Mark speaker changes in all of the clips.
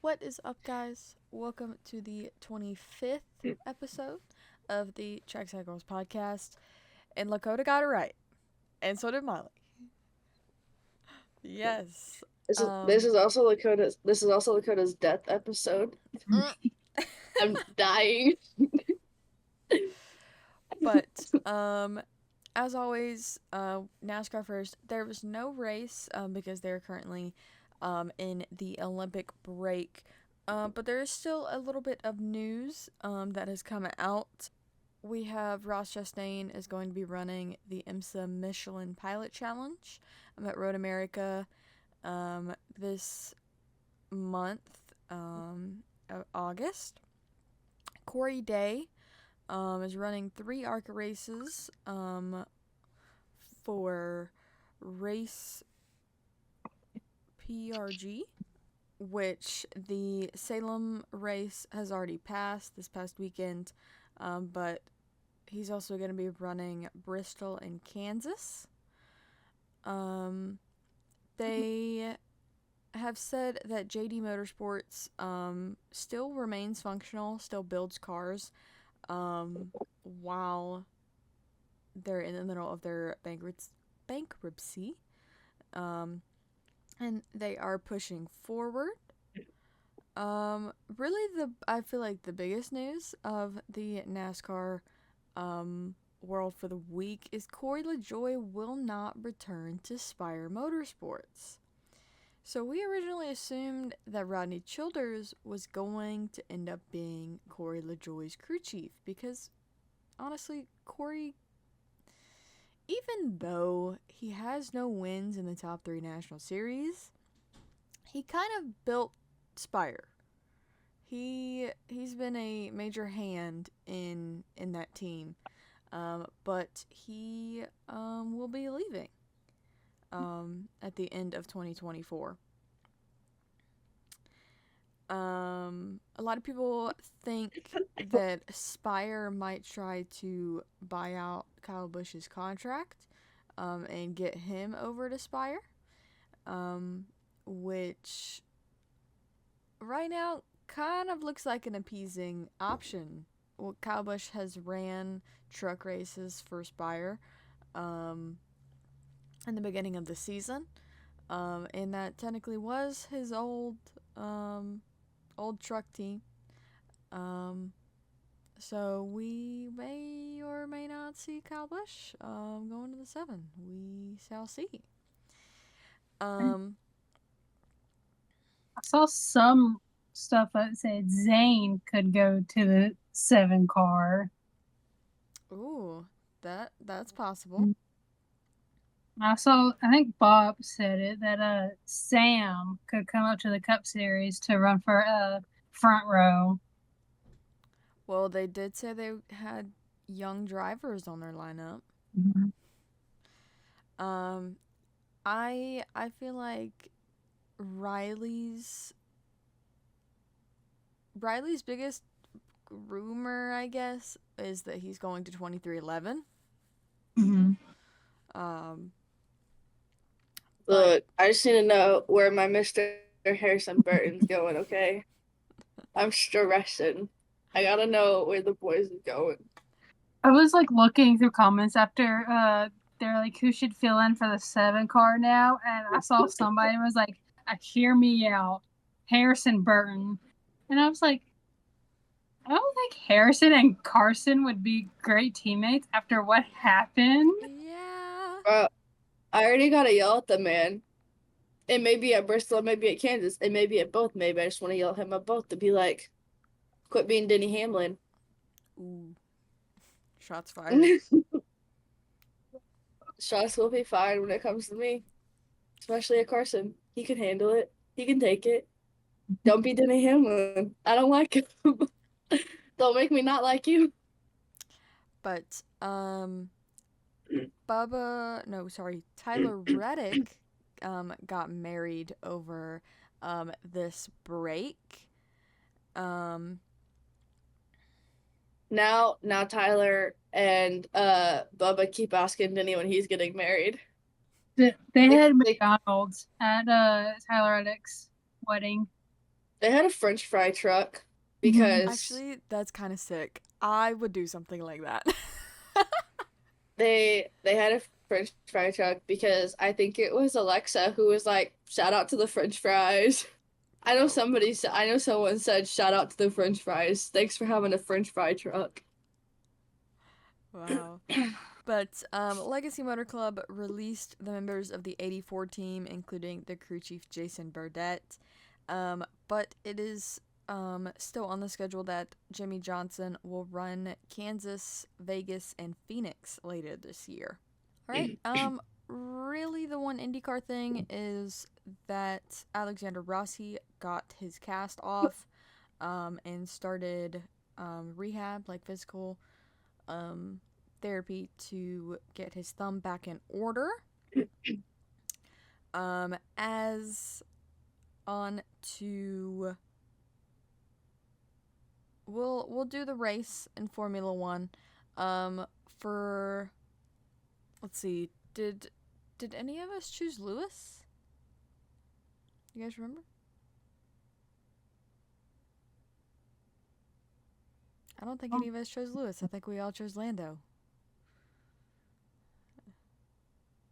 Speaker 1: What is up, guys? Welcome to the 25th episode of the Trackside Girls podcast. And Lakota got it right. And so did Molly. Yes.
Speaker 2: This is also Lakota's death episode.
Speaker 1: mm,
Speaker 2: I'm dying.
Speaker 1: but, as always, NASCAR first. There was no race because they're currently in the Olympic break. But there is still a little bit of news that has come out. We have Ross Chastain is going to be running the IMSA Michelin Pilot Challenge at Road America this month of August. Corey Day is running 3 ARCA races for race PRG, which the Salem race has already passed this past weekend, but he's also going to be running Bristol and Kansas. They have said that JD Motorsports still remains functional, still builds cars, while they're in the middle of their bankruptcy. And they are pushing forward. Really, I feel like the biggest news of the NASCAR world for the week is Corey Lajoie will not return to Spire Motorsports. So we originally assumed that Rodney Childers was going to end up being Corey Lajoie's crew chief because honestly, Corey, even though he has no wins in the top 3 national series, he kind of built Spire. He's been a major hand in that team, but he will be leaving at the end of 2024. A lot of people think that Spire might try to buy out Kyle Busch's contract and get him over to Spire, which right now kind of looks like an appeasing option. Well, Kyle Busch has ran truck races for Spire in the beginning of the season, and that technically was his old truck team. So we may or may not see Kyle Busch going to the 7. We shall see.
Speaker 3: I saw some stuff that said Zane could go to the 7 car.
Speaker 1: Ooh, that's possible.
Speaker 3: I think Bob said it, that Sam could come up to the Cup Series to run for front row.
Speaker 1: Well, they did say they had young drivers on their lineup.
Speaker 3: Mm-hmm.
Speaker 1: I feel like Riley's biggest rumor, I guess, is that he's going to 2311.
Speaker 3: Mm-hmm.
Speaker 2: Look, I just need to know where my Mr. Harrison Burton's going, okay? I'm stressing. I gotta know where the boys are going.
Speaker 3: I was like looking through comments after they're like, who should fill in for the 7 car now? And I saw somebody was like, hear me out, Harrison Burton. And I was like, I don't think Harrison and Carson would be great teammates after what happened.
Speaker 1: Yeah.
Speaker 2: I already gotta yell at the man. It may be at Bristol, it may be at Kansas, it may be at both. Maybe I just want to yell at him at both to be like, quit being Denny Hamlin.
Speaker 1: Ooh. Shots fired.
Speaker 2: Shots will be fine when it comes to me. Especially at Carson. He can handle it. He can take it. Don't be Denny Hamlin. I don't like him. Don't make me not like you.
Speaker 1: But Tyler Reddick got married over this break.
Speaker 2: Now Tyler and Bubba keep asking Denny when he's getting married.
Speaker 3: They had McDonald's at Tyler Reddick's wedding.
Speaker 2: They had a French fry truck because
Speaker 1: Actually, that's kind of sick. I would do something like that.
Speaker 2: they had a French fry truck because I think it was Alexa who was like, "Shout out to the French fries."
Speaker 1: Bro.
Speaker 2: I know someone said, "Shout out to the French fries. Thanks for having a French fry truck."
Speaker 1: Wow. But Legacy Motor Club released the members of the 84 team, including the crew chief Jason Burdett. But it is still on the schedule that Jimmy Johnson will run Kansas, Vegas, and Phoenix later this year. All right. Really, the one IndyCar thing is that Alexander Rossi got his cast off, and started rehab, like physical um, therapy to get his thumb back in order. As on to we'll do the race in Formula One. For let's see, did any of us choose Lewis? You guys remember? I don't think any of us chose Lewis. I think we all chose Lando.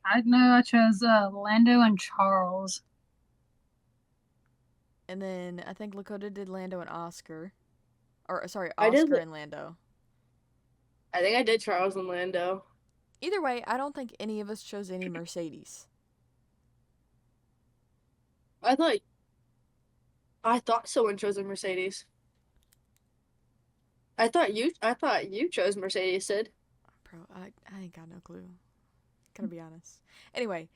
Speaker 3: I know I chose Lando and Charles.
Speaker 1: And then I think Lakota did Lando and Oscar. Or, sorry,
Speaker 2: I did.
Speaker 1: Oscar and Lando.
Speaker 2: I think I did Charles and Lando.
Speaker 1: Either way, I don't think any of us chose any Mercedes.
Speaker 2: I thought someone chose a Mercedes. I thought you chose Mercedes, Sid.
Speaker 1: Bro, I ain't got no clue. Gotta be honest. Anyway,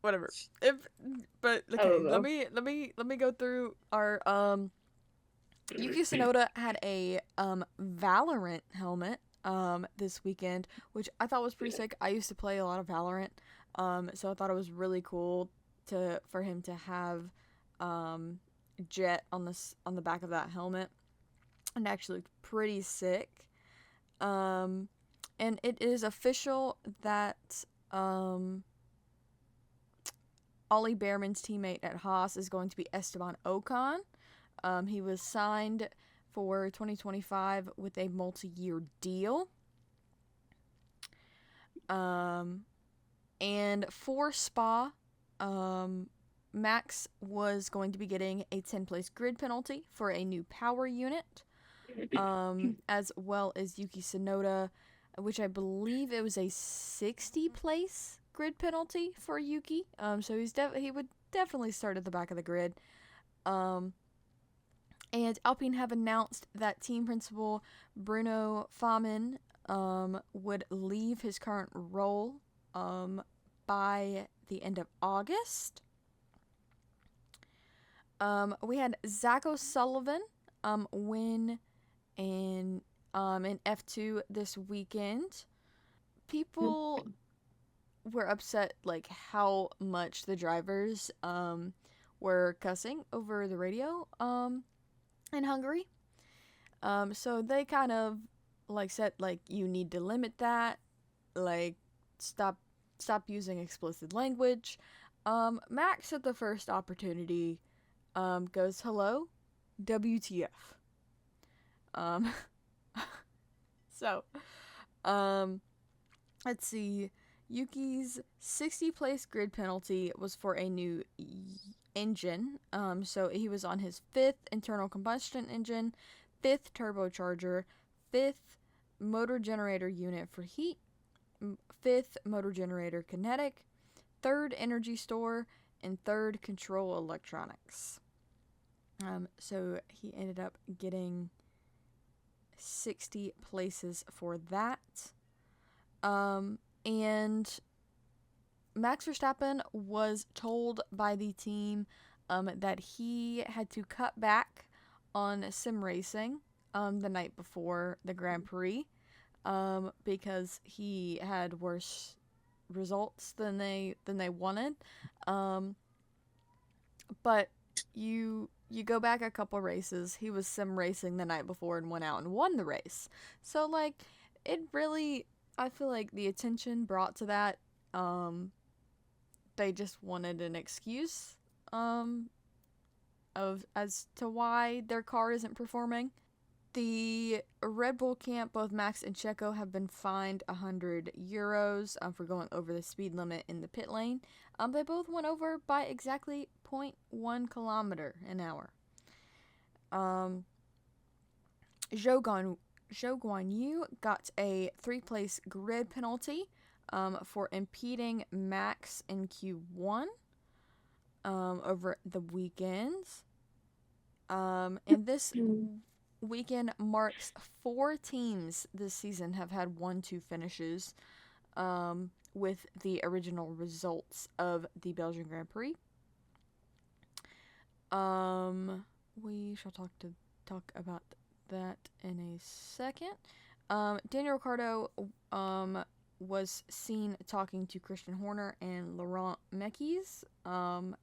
Speaker 1: whatever. But
Speaker 2: I don't
Speaker 1: okay,
Speaker 2: know.
Speaker 1: let me go through our Yuki Tsunoda had a Valorant helmet this weekend, which I thought was pretty sick. I used to play a lot of Valorant, so I thought it was really cool for him to have Jet on the back of that helmet, and actually looked pretty sick. And it is official that Ollie Behrman's teammate at Haas is going to be Esteban Ocon. He was signed for 2025 with a multi-year deal. And for Spa, Max was going to be getting a 10-place grid penalty for a new power unit, as well as Yuki Tsunoda, which I believe it was a 60-place grid penalty for Yuki. So he would definitely start at the back of the grid. And Alpine have announced that team principal Bruno Famin would leave his current role by the end of August. We had Zach O'Sullivan win in F2 this weekend. People were upset like how much the drivers were cussing over the radio in Hungary. So they kind of like said like you need to limit that, like stop using explicit language. Max at the first opportunity goes hello, WTF. So let's see. Yuki's 60-place grid penalty was for a new engine. So he was on his 5th internal combustion engine, 5th turbocharger, 5th motor generator unit for heat, 5th motor generator kinetic, 3rd energy store, and 3rd control electronics. So he ended up getting 60 places for that. And Max Verstappen was told by the team that he had to cut back on sim racing the night before the Grand Prix because he had worse results than they wanted. But you go back a couple races, he was sim racing the night before and went out and won the race. So like it really, I feel like the attention brought to that they just wanted an excuse of as to why their car isn't performing. The Red Bull camp, both Max and Checo have been fined €100 for going over the speed limit in the pit lane. They both went over by exactly 0.1 kilometer an hour. Zhou Guanyu got a 3-place grid penalty for impeding Max in Q1 over the weekends. And this weekend marks 4 teams this season have had 1-2 finishes with the original results of the Belgian Grand Prix. We shall talk about that in a second. Daniel Ricciardo was seen talking to Christian Horner and Laurent Mekies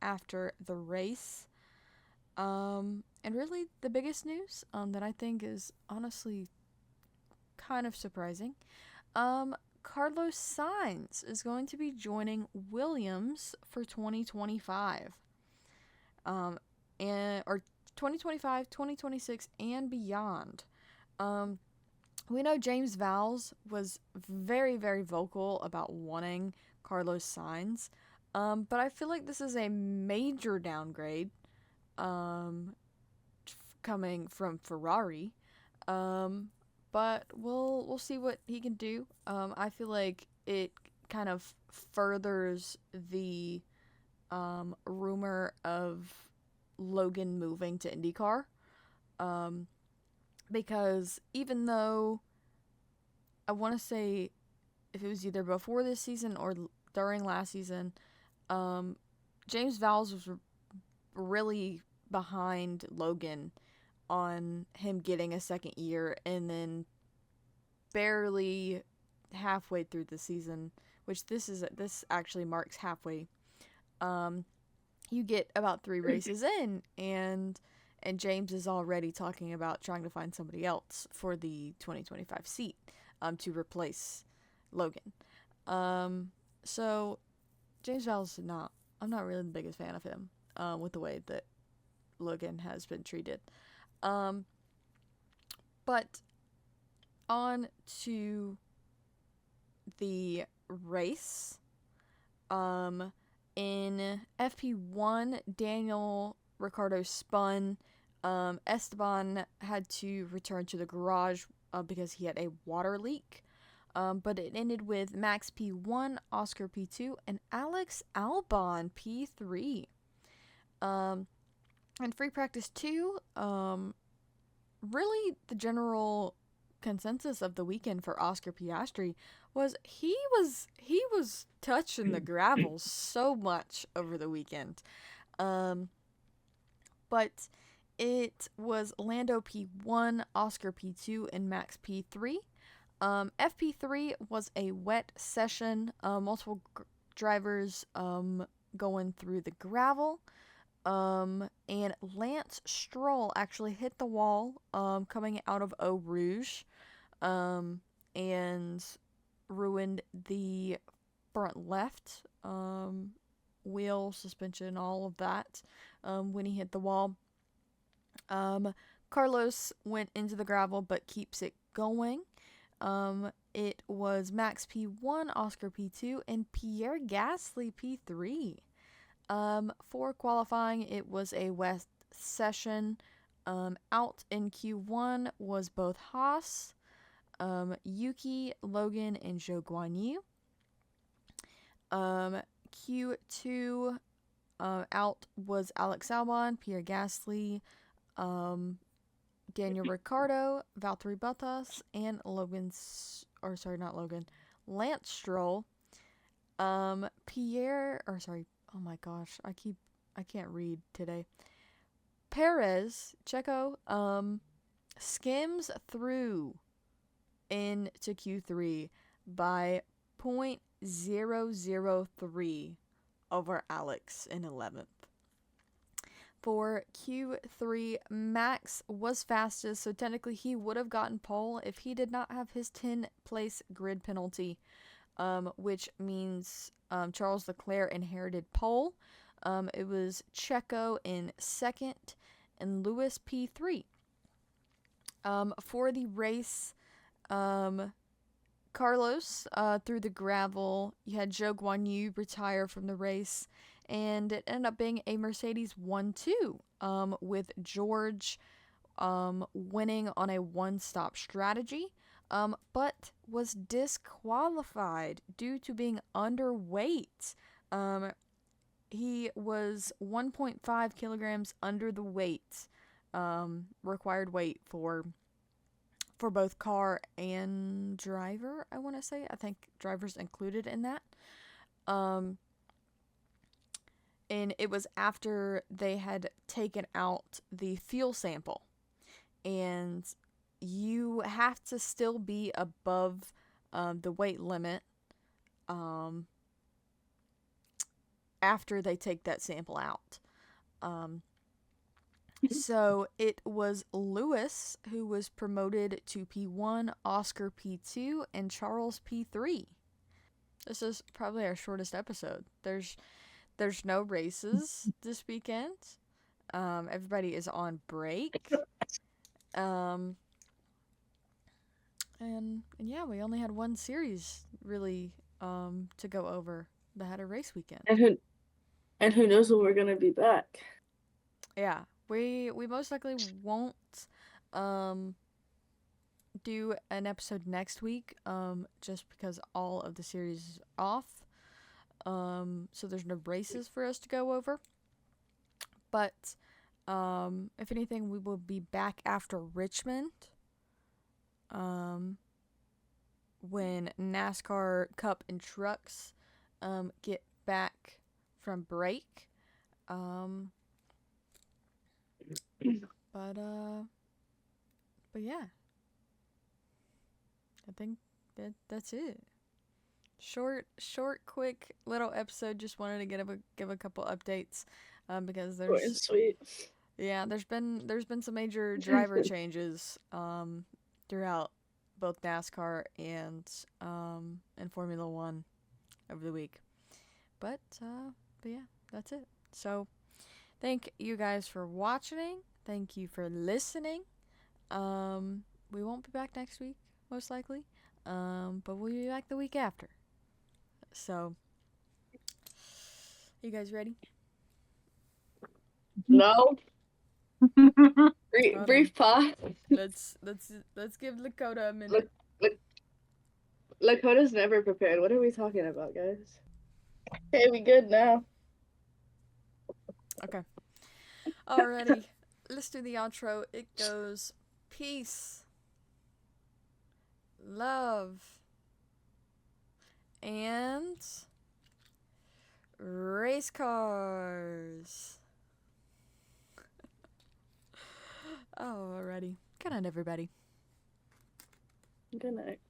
Speaker 1: after the race. And really, the biggest news that I think is honestly kind of surprising, Carlos Sainz is going to be joining Williams for 2025, or 2025, 2026, and beyond. We know James Vowles was very, very vocal about wanting Carlos Sainz, but I feel like this is a major downgrade coming from Ferrari. But we'll see what he can do. I feel like it kind of furthers the rumor of Logan moving to IndyCar. Because even though I want to say if it was either before this season or during last season, James Vowles was really behind Logan on him getting a second year, and then barely halfway through the season, which this actually marks halfway, you get about 3 races in, and James is already talking about trying to find somebody else for the 2025 seat to replace Logan. So James Vowles I'm not really the biggest fan of him with the way that Logan has been treated. But on to the race. In FP1, Daniel Ricciardo spun. Esteban had to return to the garage because he had a water leak. But it ended with Max P1, Oscar P2, and Alex Albon P3. In free practice 2, really the general consensus of the weekend for Oscar Piastri was he was touching the gravel so much over the weekend. But it was Lando P1, Oscar P2, and Max P3. FP3 was a wet session, multiple drivers going through the gravel. And Lance Stroll actually hit the wall coming out of Eau Rouge and ruined the front left wheel, suspension, all of that when he hit the wall. Carlos went into the gravel but keeps it going. It was Max P1, Oscar P2, and Pierre Gasly P3. For qualifying, it was a wet session. Out in Q1 was both Haas, Yuki, Logan, and Zhou Guanyu. Q2 out was Alex Albon, Pierre Gasly, Daniel Ricciardo, Valtteri Bottas, and Lance Stroll. Oh my gosh, I can't read today. Perez, Checo, skims through into Q3 by 0.003 over Alex in 11th. For Q3, Max was fastest, so technically he would have gotten pole if he did not have his 10-place grid penalty. which means Charles Leclerc inherited pole. It was Checo in second and Lewis P3. For the race, Carlos through the gravel. You had Zhou Guanyu retire from the race, and it ended up being a Mercedes 1-2 with George winning on a one-stop strategy, but was disqualified due to being underweight. He was 1.5 kilograms under the weight, required weight for both car and driver, I want to say. I think driver's included in that. And it was after they had taken out the fuel sample. And you have to still be above the weight limit after they take that sample out. So it was Lewis who was promoted to P1, Oscar P2, and Charles P3. This is probably our shortest episode. There's no races this weekend. Everybody is on break. And yeah, we only had one series really to go over that had a race weekend.
Speaker 2: And who knows when we're gonna be back?
Speaker 1: Yeah, we most likely won't do an episode next week just because all of the series is off. So there's no races for us to go over. But if anything, we will be back after Richmond. When NASCAR Cup and Trucks get back from break. But yeah. I think that's it. Short, quick little episode. Just wanted to give a couple updates because
Speaker 2: Short and sweet.
Speaker 1: Yeah, there's been some major driver changes throughout both NASCAR and Formula One over the week. But yeah, that's it. So thank you guys for watching. Thank you for listening. We won't be back next week, most likely. But we'll be back the week after. So, you guys ready?
Speaker 2: No. Brief pause.
Speaker 1: Let's give Lakota a minute.
Speaker 2: Lakota's never prepared. What are we talking about, guys? Okay, we good now.
Speaker 1: Okay. Alrighty. Let's do the outro. It goes peace, love, and race cars. Alrighty. Good night, everybody.
Speaker 2: Good night.